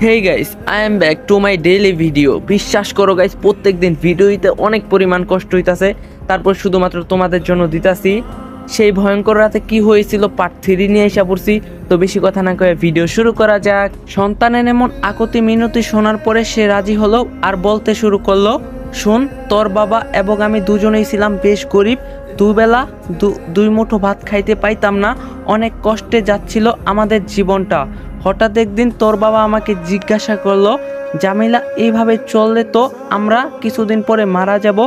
Hey guys, I am back to my daily video. বিশ্বাস করো guys, প্রত্যেকদিন video দিতে অনেক পরিমাণ কষ্ট হইতাছে, তারপর শুধুমাত্র তোমাদের জন্য দিতাছি। সেই ভয়ঙ্কর রাতে কি হয়েছিল পার্ট 3 নিয়ে এসে পড়ছি। তো বেশি কথা না কয়ে ভিডিও শুরু করা যাক। সন্তানের এমন আকুতি মিনতি শোনার পরে সে রাজি হলো আর বলতে শুরু করলো, শোন, তোর বাবা এবং আমি দুজনেই ছিলাম বেশ গরিব। দুবেলা দুই মুঠো ভাত খাইতে পাইতাম না, অনেক কষ্টে যাচ্ছিল আমাদের জীবনটা। হঠাৎ একদিন তোর বাবা আমাকে জিজ্ঞাসা করলো, জামিলা, এইভাবে চললে তো আমরা কিছুদিন পরে মারা যাব,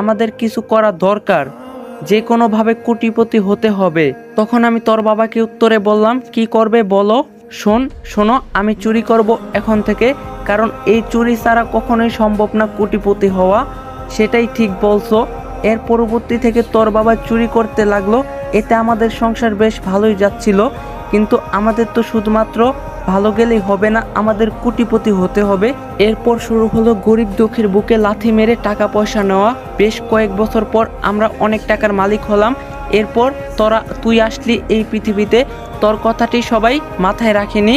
আমাদের কিছু করা দরকার, যে কোনোভাবে কোটিপতি হতে হবে। তখন আমি তোর বাবাকে উত্তরে বললাম, কি করবে বলো? শোনো, আমি চুরি করব এখন থেকে, কারণ এই চুরি ছাড়া কখনোই সম্ভব না কোটিপতি হওয়া। সেটাই ঠিক বলছো। এর পরবর্তী থেকে তোর বাবা চুরি করতে লাগলো। এতে আমাদের সংসার বেশ ভালোই যাচ্ছিল, কিন্তু আমাদের তো শুধুমাত্র ভালো গেলেই হবে না, আমাদের কোটিপতি হতে হবে। এরপর শুরু হলো গরিব দুঃখীর বুকে লাথি মেরে টাকা পয়সা নেওয়া। বেশ কয়েক বছর পর আমরা অনেক টাকার মালিক হলাম। এরপর তুই আসলি এই পৃথিবীতে, তোর কথাটি সবাই মাথায় রাখেনি।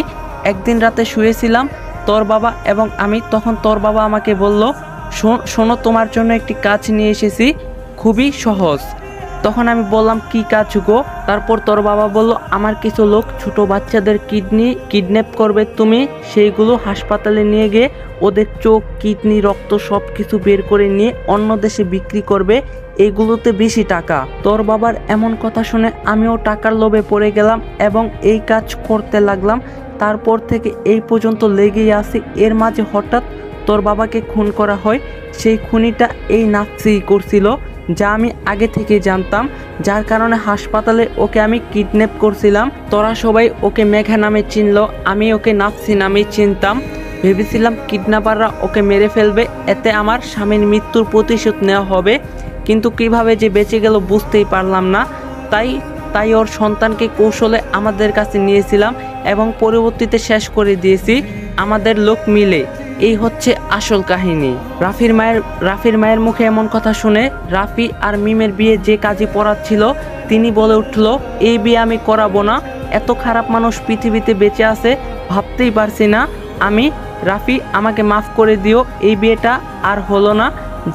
একদিন রাতে শুয়েছিলাম তোর বাবা এবং আমি, তখন তোর বাবা আমাকে বলল, শোনো, তোমার জন্য একটি কাজ নিয়ে এসেছি, খুবই সহজ। তখন আমি বললাম, কি কাজ গো? তারপর তোর বাবা বলল, আমার কিছু লোক ছোট বাচ্চাদের কিডন্যাপ করবে, তুমি সেইগুলো হাসপাতালে নিয়ে গিয়ে ওদের চোখ, কিডনি, রক্ত সব কিছু বের করে নিয়ে অন্য দেশে বিক্রি করবে, এইগুলোতে বেশি টাকা। তোর বাবার এমন কথা শুনে আমিও টাকার লোভে পড়ে গেলাম এবং এই কাজ করতে লাগলাম। তারপর থেকে এই পর্যন্ত লেগেই আছি। এর মাঝে হঠাৎ তোর বাবাকে খুন করা হয়। সেই খুনিটা এই নাফসিই করছিল, যা আমি আগে থেকে জানতাম, যার কারণে হাসপাতালে ওকে আমি কিডন্যাপ করছিলাম। তোরা সবাই ওকে মেঘা নামে চিনল, আমি ওকে নাফসি নামে চিনতাম। ভেবেছিলাম কিডন্যাপাররা ওকে মেরে ফেলবে, এতে আমার স্বামীর মৃত্যুর প্রতিশোধ নেওয়া হবে, কিন্তু কিভাবে যে বেঁচে গেল বুঝতেই পারলাম না। তাই ওর সন্তানকে কৌশলে আমাদের কাছে নিয়েছিলাম এবং পরবর্তীতে শেষ করে দিয়েছি আমাদের লোক মিলে। এই হচ্ছে আসল কাহিনী। রাফির মায়ের মুখে এমন কথা শুনে রাফি আর মিমের বিয়ে যে কাজী পড়াচ্ছিল তিনি বলে উঠল, এই বিয়ে আমি করাবো না, এত খারাপ মানুষ পৃথিবীতে বেঁচে আছে ভাবতেই পারছি না আমি। রাফি, আমাকে মাফ করে দিও, এই বিয়েটা আর হলো না।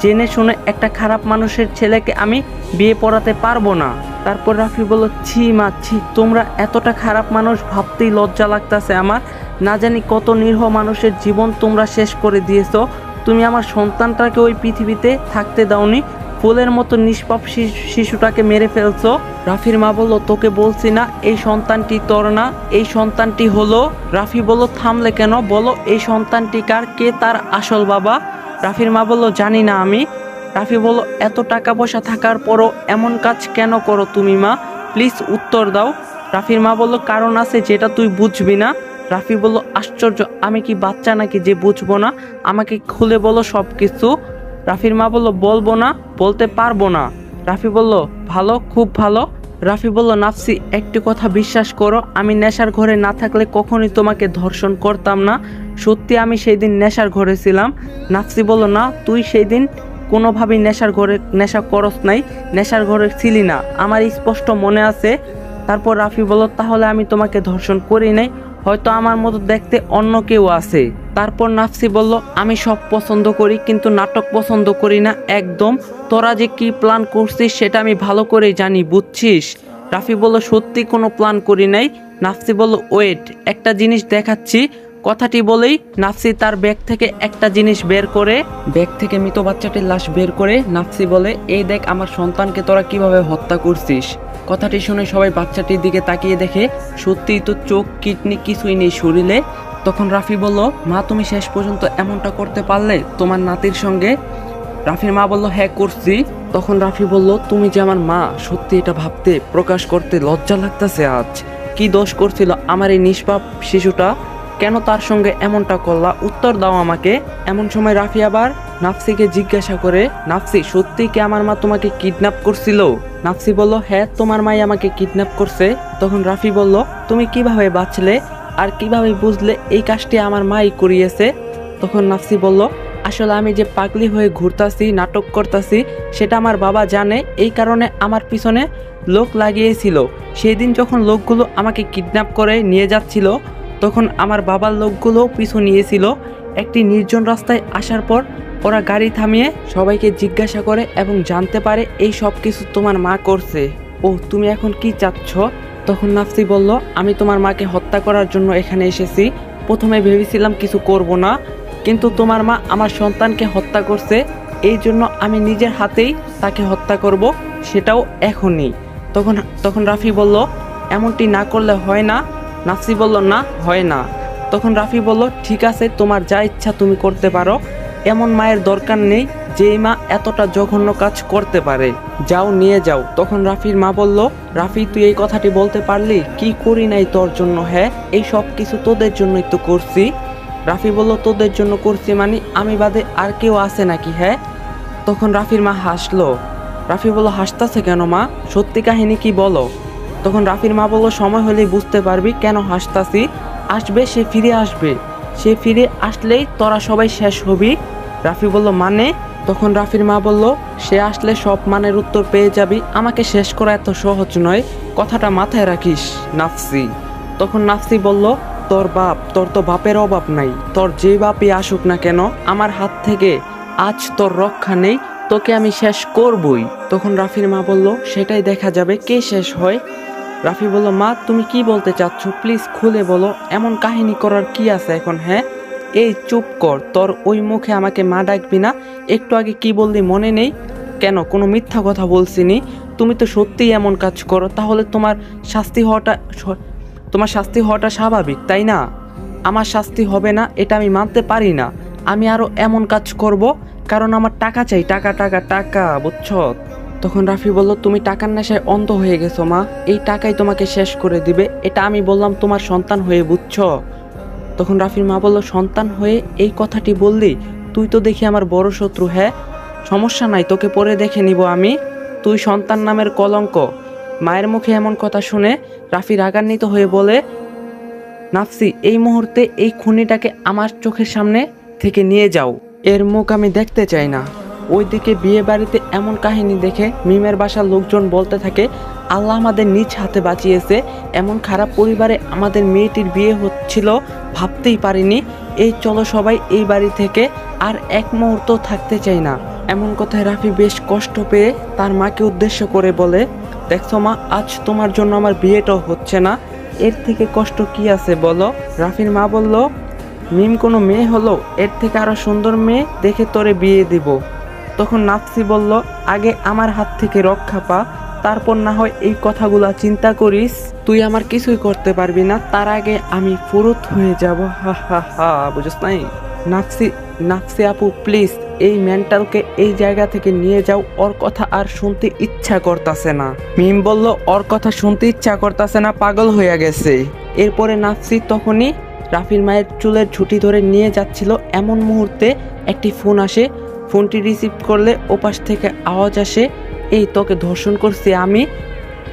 জেনে শুনে একটা খারাপ মানুষের ছেলেকে আমি বিয়ে পড়াতে পারবো না। তারপর রাফি বলল, ছি মা ছি, তোমরা এতটা খারাপ মানুষ, ভাবতেই লজ্জা লাগতেছে আমার। না জানি কত নিরীহ মানুষের জীবন তোমরা শেষ করে দিয়েছো। তুমি আমার সন্তানটাকে ওই পৃথিবীতে থাকতে দাওনি, ফুলের মতো নিষ্পাপ শিশুটাকে মেরে ফেলছো। রাফির মা বলল, তোকে বলছি না এই সন্তানটি তোর না, এই সন্তানটি হলো। রাফি বলল, থামলে কেন, বলো এই সন্তানটি কার, কে তার আসল বাবা? রাফির মা বলল, জানি না আমি। রাফি বলল, এত টাকা পয়সা থাকার পরও এমন কাজ কেন করো তুমি মা, প্লিজ উত্তর দাও। রাফির মা বলল, কারণ আছে যেটা তুই বুঝবি না। রাফি বলল, আশ্চর্য, আমি কি বাচ্চা নাকি যে বুঝবো না, আমাকে খুলে বলো সব কিছু। রাফির মা বলল, বলবো না, বলতে পারবো না। রাফি বলল, ভালো, খুব ভালো। রাফি বলল, নাফসি, একটি কথা বিশ্বাস করো, আমি নেশার ঘরে না থাকলে কখনোই তোমাকে ধর্ষণ করতাম না। সত্যি আমি সেই দিন নেশার ঘরে ছিলাম। নাফসি বলল, না, তুই সেই দিন কোনোভাবেই নেশা করস নাই, নেশার ঘরে ছিলি না, আমার স্পষ্ট মনে আছে। তারপর রাফি বলল, তাহলে আমি তোমাকে ধর্ষণ করি নাই, হয়তো আমার মতো দেখতে অন্য কেউ আছে। তারপর নাফসি বলল, আমি সব পছন্দ করি, কিন্তু নাটক পছন্দ করি না একদম। তোরা যে কি প্ল্যান করছিস সেটা আমি ভালো করেই জানি, বুঝছিস? রাফি বলল, সত্যি কোনো প্ল্যান করি নাই। নাফসি বলল, ওয়েট, একটা জিনিস দেখাচ্ছি। কথাটি বলেই নাফসি তার ব্যাগ থেকে একটা জিনিস বের করে, ব্যাগ থেকে মৃত বাচ্চাটির লাশ বের করে নাফসি বলে, এই দেখ আমার সন্তানকে তোরা কিভাবে হত্যা করছিস। কথাটি শুনে সবাই বাচ্চাটির দিকে তাকিয়ে দেখে সত্যিই তো চোখ, কিডনি কিছুই নেই শরীরে। তখন রাফি বলল, মা, তুমি শেষ পর্যন্ত এমনটা করতে পারলে তোমার নাতির সঙ্গে? রাফির মা বলল, হ্যাঁ করছি। তখন রাফি বলল, তুমি যে আমার মা, সত্যি এটা ভাবতে, প্রকাশ করতে লজ্জা লাগতেছে আজ। কি দোষ করছিল আমার এই নিষ্পাপ শিশুটা, কেন তার সঙ্গে এমনটা করলা, উত্তর দাও আমাকে। এমন সময় রাফি আবার নাফসিকে জিজ্ঞাসা করে, নাফসি, সত্যি কি আমার মা তোমাকে কিডন্যাপ করছিল? নাফসি বলল, হ্যাঁ, তোমার মাই আমাকে কিডন্যাপ করছে। তখন রাফি বলল, তুমি কিভাবে বাঁচলে আর কিভাবে বুঝলে এই কাজটি আমার মাই করিয়েছে? তখন নাফসি বলল, আসলে আমি যে পাগলি হয়ে ঘুরতাছি, নাটক করতাছি, সেটা আমার বাবা জানে, এই কারণে আমার পিছনে লোক লাগিয়েছিল। সেই দিন যখন লোকগুলো আমাকে কিডন্যাপ করে নিয়ে যাচ্ছিল, তখন আমার বাবার লোকগুলো পিছু নিয়েছিল। একটি নির্জন রাস্তায় আসার পর ওরা গাড়ি থামিয়ে সবাইকে জিজ্ঞাসা করে এবং জানতে পারে এই সব কিছু তোমার মা করছে। ও তুমি এখন কি চাচ্ছ? তখন নাফসি বলল, আমি তোমার মাকে হত্যা করার জন্য এখানে এসেছি। প্রথমে ভেবেছিলাম কিছু করব না, কিন্তু তোমার মা আমার সন্তানকে হত্যা করছে, এই জন্য আমি নিজের হাতেই তাকে হত্যা করব, সেটাও এখনই। তখন রাফি বলল, এমনটি না করলে হয় না? নাফসি বলল, না হয় না। তখন রাফি বলল, ঠিক আছে, তোমার যা ইচ্ছা তুমি করতে পারো। এমন মায়ের দরকার নেই যেই মা এতটা জঘন্য কাজ করতে পারে। যাও, নিয়ে যাও। তখন রাফির মা বলল, রাফি তুই এই কথাটি বলতে পারলি? কি করি নাই তোর জন্য? হ্যাঁ, এই সব কিছু তোদের জন্যই তো করছি। রাফি বলল, তোদের জন্য করছি মানে আমি বাদে আর কেউ আছে নাকি? হ্যাঁ। তখন রাফির মা হাসলো। রাফি বলল, হাসতাছে কেন মা? সত্যি কাহিনী কি বলো? তখন রাফির মা বলল, সময় হলেই বুঝতে পারবি কেন হাসতাছি। আসবে, সে ফিরে আসবে। সে ফিরে আসলেই তোরা সবাই শেষ হবি। রাফি বলল, মানে? তখন রাফির মা বলল, সে আসলে সব মানের উত্তর পেয়ে যাবি। আমাকে শেষ করা এত সহজ নয়, কথাটা মাথায় রাখিস নাফসি। তখন নাফসি বলল, তোর তো বাপের অভাব নাই। তোর যে বাপই আসুক না কেন, আমার হাত থেকে আজ তোর রক্ষা নেই, তোকে আমি শেষ করবই। তখন রাফির মা বলল, সেটাই দেখা যাবে কে শেষ হয়। রাফি বলল, মা তুমি কি বলতে চাচ্ছ? প্লিজ খুলে বলো, এমন কাহিনী করার কি আছে এখন? হ্যাঁ, এই চুপ কর, তোর ওই মুখে আমাকে মা ডাকবি না। একটু আগে কি বললি মনে নেই? কেন, কোনো মিথ্যা কথা বলছিনি। তুমি তো সত্যিই এমন কাজ করো, তাহলে তোমার শাস্তি হওয়াটা স্বাভাবিক, তাই না? আমার শাস্তি হবে না এটা আমি মানতে পারি না। আমি আরো এমন কাজ করব, কারণ আমার টাকা চাই, টাকা টাকা টাকা, বুঝছো? তখন রাফি বলল, তুমি টাকার নেশায় অন্ধ হয়ে গেছো মা, এই টাকাই তোমাকে শেষ করে দিবে। এটা আমি বললাম তোমার সন্তান হয়ে, বুঝছো? তখন রাফির মা বলল, সন্তান হয়ে এই কথাটি বললি? তুই তো দেখি আমার বড় শত্রু। হ্যাঁ, সমস্যা নাই, তোকে পরে দেখে নিব আমি। তুই সন্তান নামের কলঙ্ক। মায়ের মুখে এমন কথা শুনে রাফি রাগান্বিত হয়ে বলে, নাফসি এই মুহূর্তে এই খুনিটাকে আমার চোখের সামনে থেকে নিয়ে যাও, এর মুখ আমি দেখতে চাই না। ওইদিকে বিয়ে বাড়িতে এমন কাহিনী দেখে মিমের বাসার লোকজন বলতে থাকে, আল্লাহ আমাদের নিজ হাতে বাঁচিয়েছে, এমন খারাপ পরিবারে আমাদের মেয়েটির বিয়ে হচ্ছিল, ভাবতেই পারিনি। এই চলো সবাই এই বাড়ি থেকে আর এক মুহূর্ত থাকতে চাই না। এমন কথায় রাফি বেশ কষ্ট পেয়ে তার মাকে উদ্দেশ্য করে বলে, দেখছো মা, আজ তোমার জন্য আমার বিয়েটাও হচ্ছে না, এর থেকে কষ্ট কি আছে বলো? রাফির মা বলল, মিম কোনো মেয়ে হলো? এর থেকে আরো সুন্দর মেয়ে দেখে তোরে বিয়ে দিব। তখন নাফসি বলল, আগে আমার হাত থেকে রক্ষা পা, তারপর না হয় এই কথাগুলা চিন্তা করিস। তুই আমার কিছুই করতে পারবি না, তার আগে আমি ফুরুত হয়ে যাব। হা হা হা, বুঝছ নাই? নাফসি আপু প্লিজ এই মেন্টালকে এই জায়গা থেকে নিয়ে যাও, ওর কথা আর শুনতে ইচ্ছা করতেছে না। মিম বলল, ওর কথা শুনতে ইচ্ছা করতেছে না, পাগল হয়ে গেছে। এরপরে নাফসি তখনই রাফির মায়ের চুলের ঝুঁটি ধরে নিয়ে যাচ্ছিল, এমন মুহূর্তে একটি ফোন আসে। ফোনটি রিসিভ করলে ওপাশ থেকে আওয়াজ আসে, এই তোকে ধর্ষণ করছি আমি,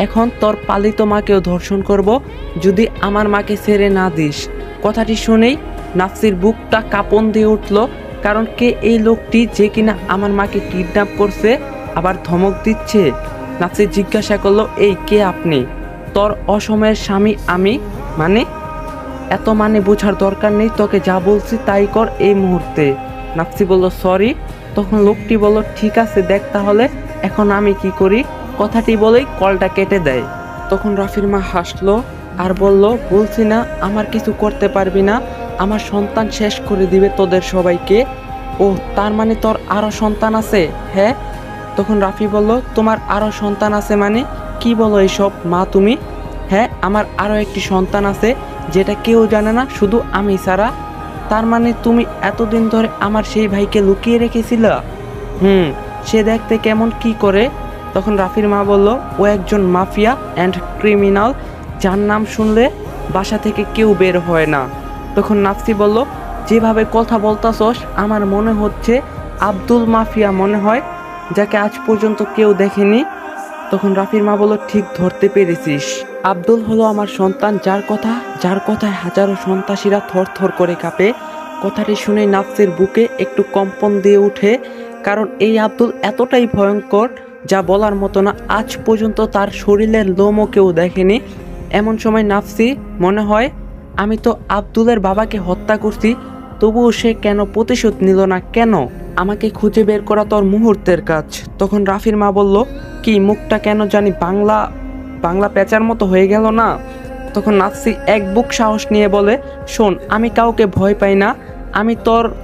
এখন তোর পালিত মাকেও ধর্ষণ করব যদি আমার মাকে ছেড়ে না দিস। কথাটি শুনেই নাফসির বুকটা কাঁপন দিয়ে উঠল, কারণ কে এই লোকটি যে কিনা আমার মাকে কিডন্যাপ করছে আবার ধমক দিচ্ছে। নাফসি জিজ্ঞাসা করলো, এই কে আপনি? তোর অসময়ের স্বামী আমি। মানে? এত মানে বোঝার দরকার নেই, তোকে যা বলছি তাই কর এই মুহূর্তে। নাফসি বলল, সরি। তখন লোকটি বলল, ঠিক আছে, দেখ তাহলে এখন আমি কি করি। কথাটি বলেই কলটা কেটে দেয়। তখন রাফির মা হাসলো আর বলল, বলছি না আমার কিছু করতে পারবি না, আমার সন্তান শেষ করে দিবে তোদের সবাইকে। ও তার মানে তোর আরো সন্তান আছে? হ্যাঁ। তখন রাফি বলল, তোমার আরো সন্তান আছে মানে? কি বলো এসব মা তুমি? হ্যাঁ, আমার আরো একটি সন্তান আছে, যেটা কেউ জানে না, শুধু আমি ছাড়া। তার মানে তুমি এতদিন ধরে আমার সেই ভাইকে লুকিয়ে রেখেছিল? সে দেখতে কেমন, কি করে? তখন রাফির মা বলল, ও একজন মাফিয়া অ্যান্ড ক্রিমিনাল, যার নাম শুনলে বাসা থেকে কেউ বের হয় না। তখন নাফসি বলল, যেভাবে কথা বলতাছস আমার মনে হচ্ছে আব্দুল মাফিয়া মনে হয়, যাকে আজ পর্যন্ত কেউ দেখেনি। তখন রাফির মা বলল, ঠিক ধরতে পেরেছিস, আব্দুল হলো আমার সন্তান, যার কথায় হাজারো সন্ত্রাসীরা থর থর করে কাঁপে। কথাটি শুনে নাফসির বুকে একটু কম্পন দিয়ে ওঠে, কারণ এই আব্দুল এতটাই ভয়ঙ্কর যা বলার মতো না। আজ পর্যন্ত তার শরীরের লোমও কেউ দেখেনি। এমন সময় নাফসি মনে হয় আমি তো আব্দুলের বাবাকে হত্যা করছি, তবুও সে কেন প্রতিশোধ নিল না? কেন? আমাকে খুঁজে বের করা তোর মুহূর্তের কাজ। তখন রাফির মা বলল, কি মুখটা কেন জানি বাংলা বাংলা পেঁচার মতো হয়ে গেল না? তখন নাফসি এক বুক সাহস নিয়ে বলে, শোন, আমি কাউকে ভয় পাই না। আমি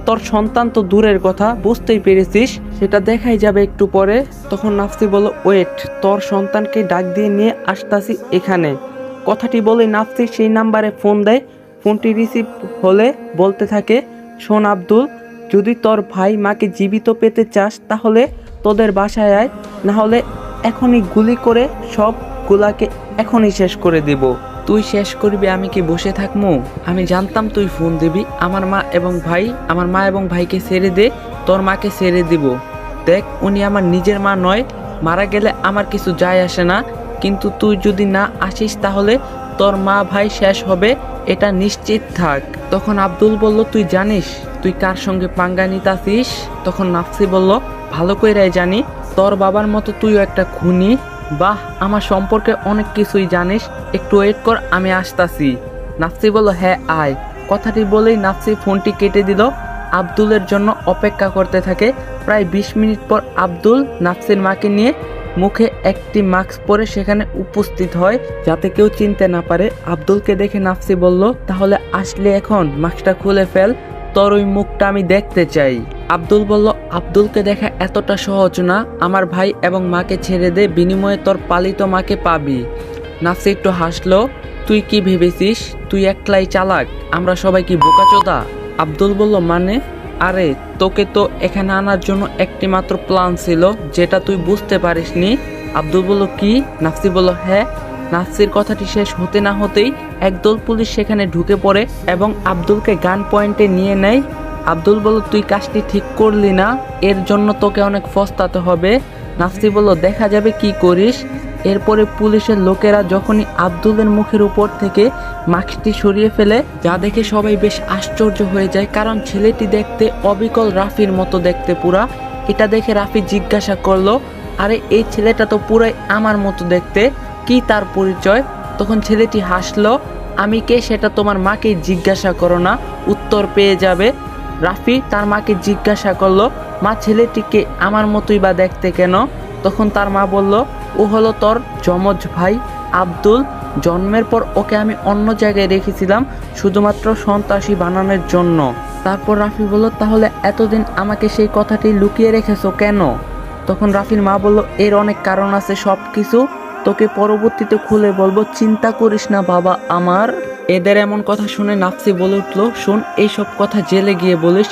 তোর সন্তান তো দূরের কথা, বুঝতেই পেরেছিস, সেটা দেখাই যাবে একটু পরে। তখন নাফসি বলল, ওয়েট, তোর সন্তানকে ডাক দিয়ে নিয়ে আসতাছি এখানে। কথাটি বলে নাফসি সেই নাম্বারে ফোন দেয়। ফোনটি রিসিভ হলে বলতে থাকে, শোন আব্দুল, যদি তোর ভাই মাকে জীবিত পেতে চাস তাহলে তোদের বাসায় আয়, না হলে এখনই গুলি করে সবগুলাকে এখনই শেষ করে দিব। তুই শেষ করবি, আমি কি বসে থাকবো? আমি জানতাম তুই ফোন দিবি। আমার মা এবং ভাইকে ছেড়ে দে, তোর মাকে ছেড়ে দিব। দেখ, উনি আমার নিজের মা নয়, মারা গেলে আমার কিছু যায় আসে না, কিন্তু তুই যদি না আসিস তাহলে তোর মা ভাই শেষ হবে, এটা নিশ্চিত থাক। তখন আব্দুল বলল, তুই জানিস তুই কার সঙ্গে পাঙ্গা নিতাছিস? তখন নাফসি বলল, ভালো কইরাই জানি, তোর বাবার মতো তুইও একটা খুনি। বাহ, আমার সম্পর্কে অনেক কিছুই জানিস, একটু ওয়েট কর, আমি আসতাছি। নাফসি বলল, হ্যাঁ আয়। কথাটি বলেই নাফসি ফোনটি কেটে দিল। আব্দুলের জন্য অপেক্ষা করতে থাকে। প্রায় 20 মিনিট পর আব্দুল নাফসির মাকে নিয়ে মুখে একটি মাস্ক পরে সেখানে উপস্থিত হয়, যাতে কেউ চিনতে না পারে। আব্দুলকে দেখে নাফসি বলল, তাহলে আসলে এখন মাস্কটা খুলে ফেল, তোর ওই মুখটা আমি দেখতে চাই। আব্দুল বলল, আব্দুলকে দেখা এতটা সহজ না, আমার ভাই এবং মাকে ছেড়ে দে, বিনিময়ে তোর পালিত মাকে পাবি। নাফসি একটু হাসলো, তুই কি ভেবেছিস তুই একলাই চালাক, আমরা সবাই কি বোকাচোদা? আব্দুল বলল, মানে? আরে, তোকে তো এখানে আনার জন্য একটি মাত্র প্ল্যান ছিল, যেটা তুই বুঝতে পারিসনি। আব্দুল বলল, কি? নাফসি বলল, হ্যাঁ। নাফসির কথাটি শেষ হতে না হতেই একদল পুলিশ সেখানে ঢুকে পড়ে এবং আব্দুলকে গান পয়েন্টে নিয়ে নেয়। আব্দুল বলল, তুই কাজটি ঠিক করলি না, এর জন্য তোকে অনেক পস্তাতে হবে। নাফসি বলল, দেখা যাবে কি করিস। এরপরে পুলিশের লোকেরা যখনই আব্দুলের মুখের উপর থেকে মাস্কটি সরিয়ে ফেলে, যা দেখে সবাই বেশ আশ্চর্য হয়ে যায়, কারণ ছেলেটি দেখতে অবিকল রাফির মতো দেখতে পুরা। এটা দেখে রাফি জিজ্ঞাসা করলো, আরে এই ছেলেটা তো পুরাই আমার মতো দেখতে, কি তার পরিচয়? তখন ছেলেটি হাসলো, আমি কে সেটা তোমার মাকে জিজ্ঞাসা করো না, উত্তর পেয়ে যাবে। রাফি তার মাকে জিজ্ঞাসা করলো, মা, ছেলেটিকে আমার মতোই বা দেখতে কেন? তখন তার মা বলল, ও হলো তোর যমজ ভাই আব্দুল, জন্মের পর ওকে আমি অন্য জায়গায় রেখেছিলাম শুধুমাত্র সন্ত্রাসী বানানোর জন্য। তারপর রাফি বলল, তাহলে এতদিন আমাকে সেই কথাটি লুকিয়ে রেখেছো কেন? তখন রাফির মা বলল, এর অনেক কারণ আছে, সব কিছু তোকে পরবর্তীতে খুলে বলবো, চিন্তা করিস না বাবা আমার। এদের এমন কথা শুনে নাফসি বলে উঠলো, শোন, এইসব কথা জেলে গিয়ে বলিস,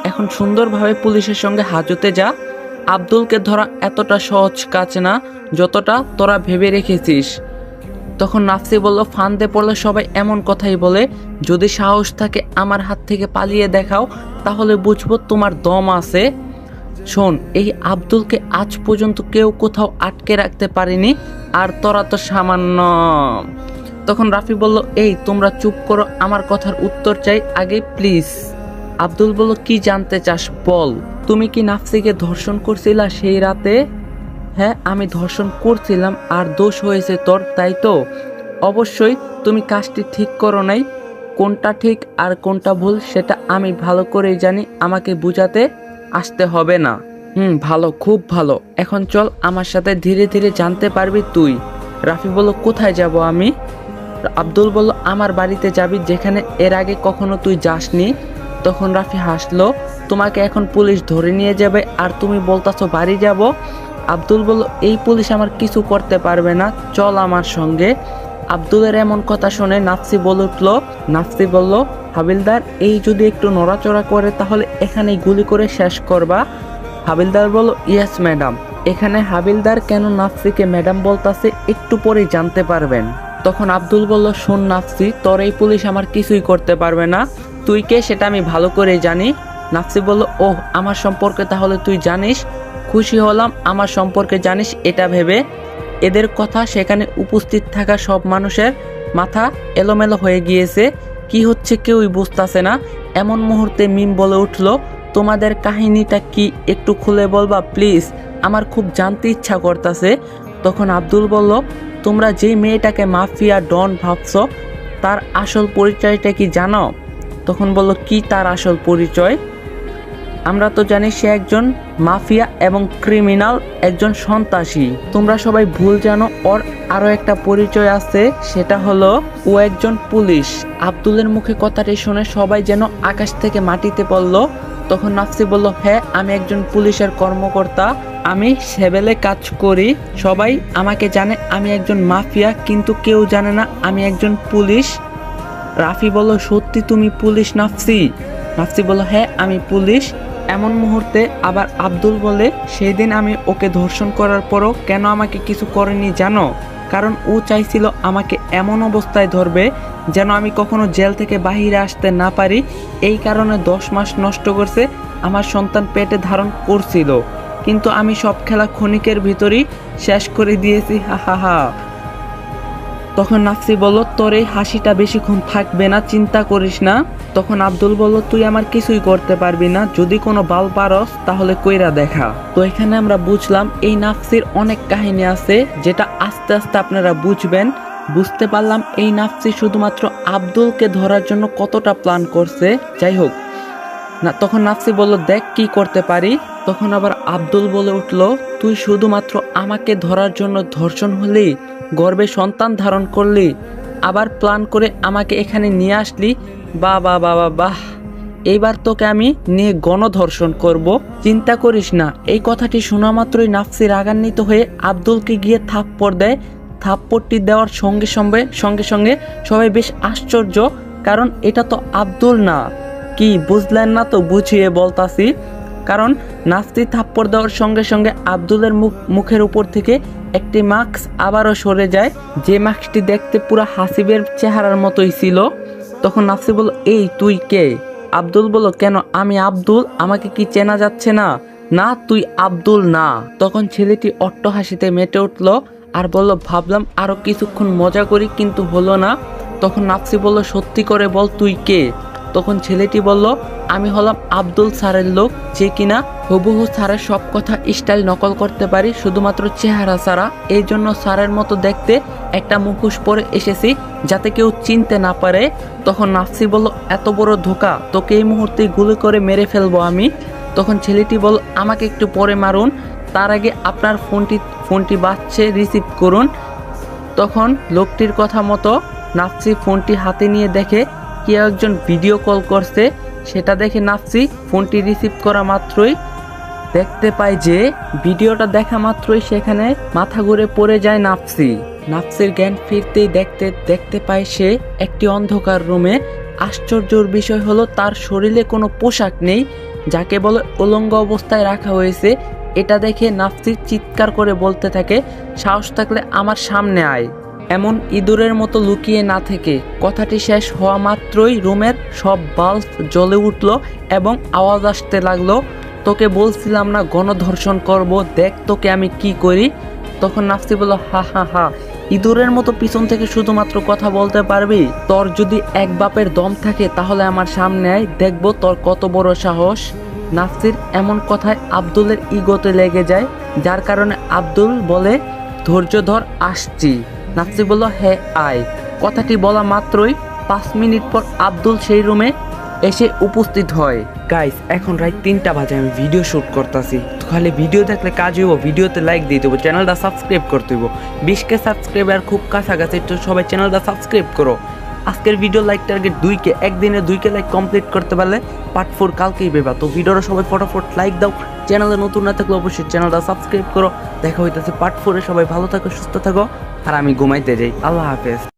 এখন সুন্দরভাবে পুলিশের সঙ্গে হাজতে যা। আব্দুলকে ধরা এতটা সহজ কাজ না যতটা তোরা ভেবে রেখেছিস। তখন নাফসি বলল, ফান্দে পড়লে সবাই এমন কথাই বলে, যদি সাহস থাকে আমার হাত থেকে পালিয়ে দেখাও, তাহলে বুঝবো তোমার দম আছে। শোন, এই আব্দুলকে আজ পর্যন্ত কেউ কোথাও আটকে রাখতে পারেনি, আর তোরা তো সামান্য। তখন রাফি বলল, এই তোমরা চুপ করো, আমার কথার উত্তর চাই আগে প্লিজ। আব্দুল বলল, কি জানতে চাস বল। তুমি কি নাফসিকে ধর্ষণ করছিলা সেই রাতে? হ্যাঁ, আমি ধর্ষণ করছিলাম। আর দোষ হয়েছে তোর, তাই তো? অবশ্যই। তুমি কাজটি ঠিক করো নাই, কোনটা ঠিক আর কোনটা ভুল সেটা আমি ভালো করেই জানি, আমাকে বুঝাতে আসতে হবে না। ভালো, খুব ভালো। এখন চল আমার সাথে, ধীরে ধীরে জানতে পারবি তুই। রাফি বলল, কোথায় যাব আমি? আব্দুল বলল, আমার বাড়িতে যাবি, যেখানে এর আগে কখনো তুই যাসনি। তখন রাফি হাসলো, তোমাকে এখন পুলিশ ধরে নিয়ে যাবে আর তুমি বলতাছো বাড়ি যাব? আব্দুল বলল, এই পুলিশ আমার কিছু করতে পারবে না, চল আমার সঙ্গে। আব্দুলের এমন কথা শুনে নাফসি বলল, হাবিলদার, এই যদি একটু নড়াচড়া করে তাহলে এখানেই গুলি করে শেষ করবা। হাবিলদার বলল, ইয়েস ম্যাডাম। এখানে হাবিলদার কেন নাফসিকে ম্যাডাম বলতাছে একটু পরেই জানতে পারবেন। তখন আব্দুল বলল, শোন নাফসি, তোর এই পুলিশ আমার কিছুই করতে পারবে না, তুই কে সেটা আমি ভালো করেই জানি। নাফসি বলল, ওহ, আমার সম্পর্কে তাহলে তুই জানিস, খুশি হলাম আমার সম্পর্কে জানিস এটা ভেবে। এদের কথা সেখানে উপস্থিত থাকা সব মানুষের মাথা এলোমেলো হয়ে গিয়েছে, কি হচ্ছে কেউই বুঝতেছে না। এমন মুহূর্তে মিম বলে উঠল, তোমাদের কাহিনীটা কি একটু খুলে বলবা প্লিজ, আমার খুব জানতে ইচ্ছা করতেছে। তখন আব্দুল বলল, তোমরা যেই মেয়েটাকে মাফিয়া ডন ভাবছো, তার আসল পরিচয়টা কি জানো? তখন বলল, কি তার আসল পরিচয়? আমরা তো জানি সে একজন মাফিয়া এবং ক্রিমিনাল, একজন সন্ত্রাসী। তোমরা সবাই ভুল জানো, ওর আরো একটা পরিচয় আছে, সেটা হলো ও একজন পুলিশ। আব্দুলের মুখে কথাটি শুনে সবাই যেন আকাশ থেকে মাটিতে পড়ল। তখন নাফসি বলল, হ্যাঁ, আমি একজন পুলিশের কর্মকর্তা, আমি সেবেলে কাজ করি। সবাই আমাকে জানে আমি একজন মাফিয়া, কিন্তু কেউ জানে না আমি একজন পুলিশ। রাফি বলল, সত্যি তুমি পুলিশ নাফসি? নাফসি বলল, হ্যাঁ, আমি পুলিশ। এমন মুহূর্তে আবার আব্দুল বলে, সেই দিন আমি ওকে ধর্ষণ করার পরও কেন আমাকে কিছু করেনি জানো? কারণ ও চাইছিল আমাকে এমন অবস্থায় ধরবে যেন আমি কখনো জেল থেকে বাহিরে আসতে না পারি। এই কারণে 10 মাস নষ্ট করছে, আমার সন্তান পেটে ধারণ করছিল, কিন্তু আমি সব খেলা ক্ষণিকের ভিতরেই শেষ করে দিয়েছি, হা হা হা। তখন নাফসি বলল, তোর এই হাসিটা বেশিক্ষণ থাকবে না, চিন্তা করিস না। তখন আব্দুল বলল, তুই আমার কিছুই করতে পারবি না, যদি কোনো বাল পারস তাহলে কইরা দেখা। তো এখানে আমরা বুঝলাম এই নাফসির অনেক কাহিনী আছে, যেটা আস্তে আস্তে আপনারা বুঝবেন। বুঝতে পারলাম এই নাফসি শুধুমাত্র আব্দুলকে ধরার জন্য কতটা প্ল্যান করছে। যাই হোক না, তখন নাফসি বলল, দেখ কি করতে পারি। তখন আবার আব্দুল বলে উঠল, তুই শুধুমাত্র আমাকে ধরার জন্য ধর্ষণ হলি, গর্ভে সন্তান ধারণ করলি, আবার প্ল্যান করে আমাকে এখানে নিয়ে আসলি, বাহ বাহ বাহ বাহ বাহ, এইবার তোকে আমি নিয়ে গণধর্ষণ করব। চিন্তা করিস না। এই কথাটি শোনা মাত্রই নাফসি রাগান্বিত হয়ে আব্দুলকে গিয়ে থাপ্পড় দেয়। থাপ্পড়টি দেওয়ার সঙ্গে সঙ্গে সঙ্গে সঙ্গে সবাই বেশ আশ্চর্য, কারণ এটা তো আব্দুল না। কি বুঝলেন না? তো বুঝিয়ে বলতাছি। কারণ নাফসি থাপ্পড় দেওয়ার সঙ্গে সঙ্গে আব্দুলের মুখের উপর থেকে একটি মাস্ক আবারও সরে যায়, যে মাস্কটি দেখতে পুরো হাসিবের চেহারার মতোই ছিল। তখন নাফসি বলল, এই তুই কে? আব্দুল বলল, কেন, আমি আব্দুল, আমাকে কি চেনা যাচ্ছে না? না, তুই আব্দুল না। তখন ছেলেটি অট্ট হাসিতে মেতে উঠল আর বলল, ভাবলাম আরো কিছুক্ষণ মজা করি, কিন্তু হলো না। তখন নাফসি বলল, সত্যি করে বল তুই কে? তখন ছেলেটি বলল, আমি হলাম আব্দুল স্যারের লোক, যে কিনা হুবহু স্যারের সব কথা স্টাইল নকল করতে পারি, শুধুমাত্র চেহারা ছাড়া। এই জন্য স্যারের মতো দেখতে একটা মুখোশ পরে এসেছি, যাতে কেউ চিনতে না পারে। তখন নাফসি বলল, এত বড় ধোঁকা, তোকে এই মুহূর্তে গুলি করে মেরে ফেলবো আমি। তখন ছেলেটি বলল, আমাকে একটু পরে মারুন, তার আগে আপনার ফোনটি বাজছে, রিসিভ করুন। তখন লোকটির কথা মতো নাফসি ফোনটি হাতে নিয়ে দেখে কেউ একজন ভিডিও কল করছে। সেটা দেখে নাফসি ফোনটি রিসিভ করা মাত্রই দেখতে পায় যে ভিডিওটা দেখা মাত্রই সেখানে মাথা ঘুরে পড়ে যায় নাফসি। নাফসির জ্ঞান ফিরতেই দেখতে পায় সে একটি অন্ধকার রুমে। আশ্চর্যের বিষয় হলো তার শরীরে কোনো পোশাক নেই, যাকে বলে উলঙ্গ অবস্থায় রাখা হয়েছে। এটা দেখে নাফসি চিৎকার করে বলতে থাকে, সাহস থাকলে আমার সামনে আয়, এমন ইঁদুরের মতো লুকিয়ে না থেকে। কথাটি শেষ হওয়া মাত্রই রুমের সব বাল্ব জ্বলে উঠল এবং আওয়াজ আসতে লাগলো, তোকে বলছিলাম না গণধর্ষণ করব, দেখ তোকে আমি কি করি। তখন নাফসি বলল, হা হা হা, ইঁদুরের মতো পিছন থেকে শুধুমাত্র কথা বলতে পারবি? তোর যদি এক বাপের দম থাকে তাহলে আমার সামনে আয়, দেখবো তোর কত বড় সাহস। নাফসির এমন কথায় আব্দুলের ইগোতে লেগে যায়, যার কারণে আব্দুল বলে, ধৈর্য ধর, আসছি। নাফসি বলল, হ্যাঁ আয়। কথাটি বলা মাত্রই 5 মিনিট পর আব্দুল সেই রুমে এসে উপস্থিত হয়। গাইস, এখন রাত 3টা বাজে, আমি ভিডিও শুট করতেছি। তো খালি ভিডিও দেখলে কাজ হইব, ভিডিওতে লাইক দিয়ে দেবো, চ্যানেলটা সাবস্ক্রাইব করতে হইব। 20K সাবস্ক্রাইবার খুব কাছাকাছি, তো সবাই চ্যানেলটা সাবস্ক্রাইব করো। আজকের ভিডিও লাইক টার্গেট 2K, একদিনে 2K লাইক কমপ্লিট করতে পারলে পার্ট 4 কালকেই পেবা। তো ভিডিওটা সবাই ফটাফট লাইক দাও, চ্যানেলে নতুন না থাকলে অবশ্যই চ্যানেলটা সাবস্ক্রাইব করো। দেখা হইতেছে পার্ট 4-এ। সবাই ভালো থাকো, সুস্থ থাকো, আর আমি ঘুমাইতে যাই। আল্লাহ হাফেজ।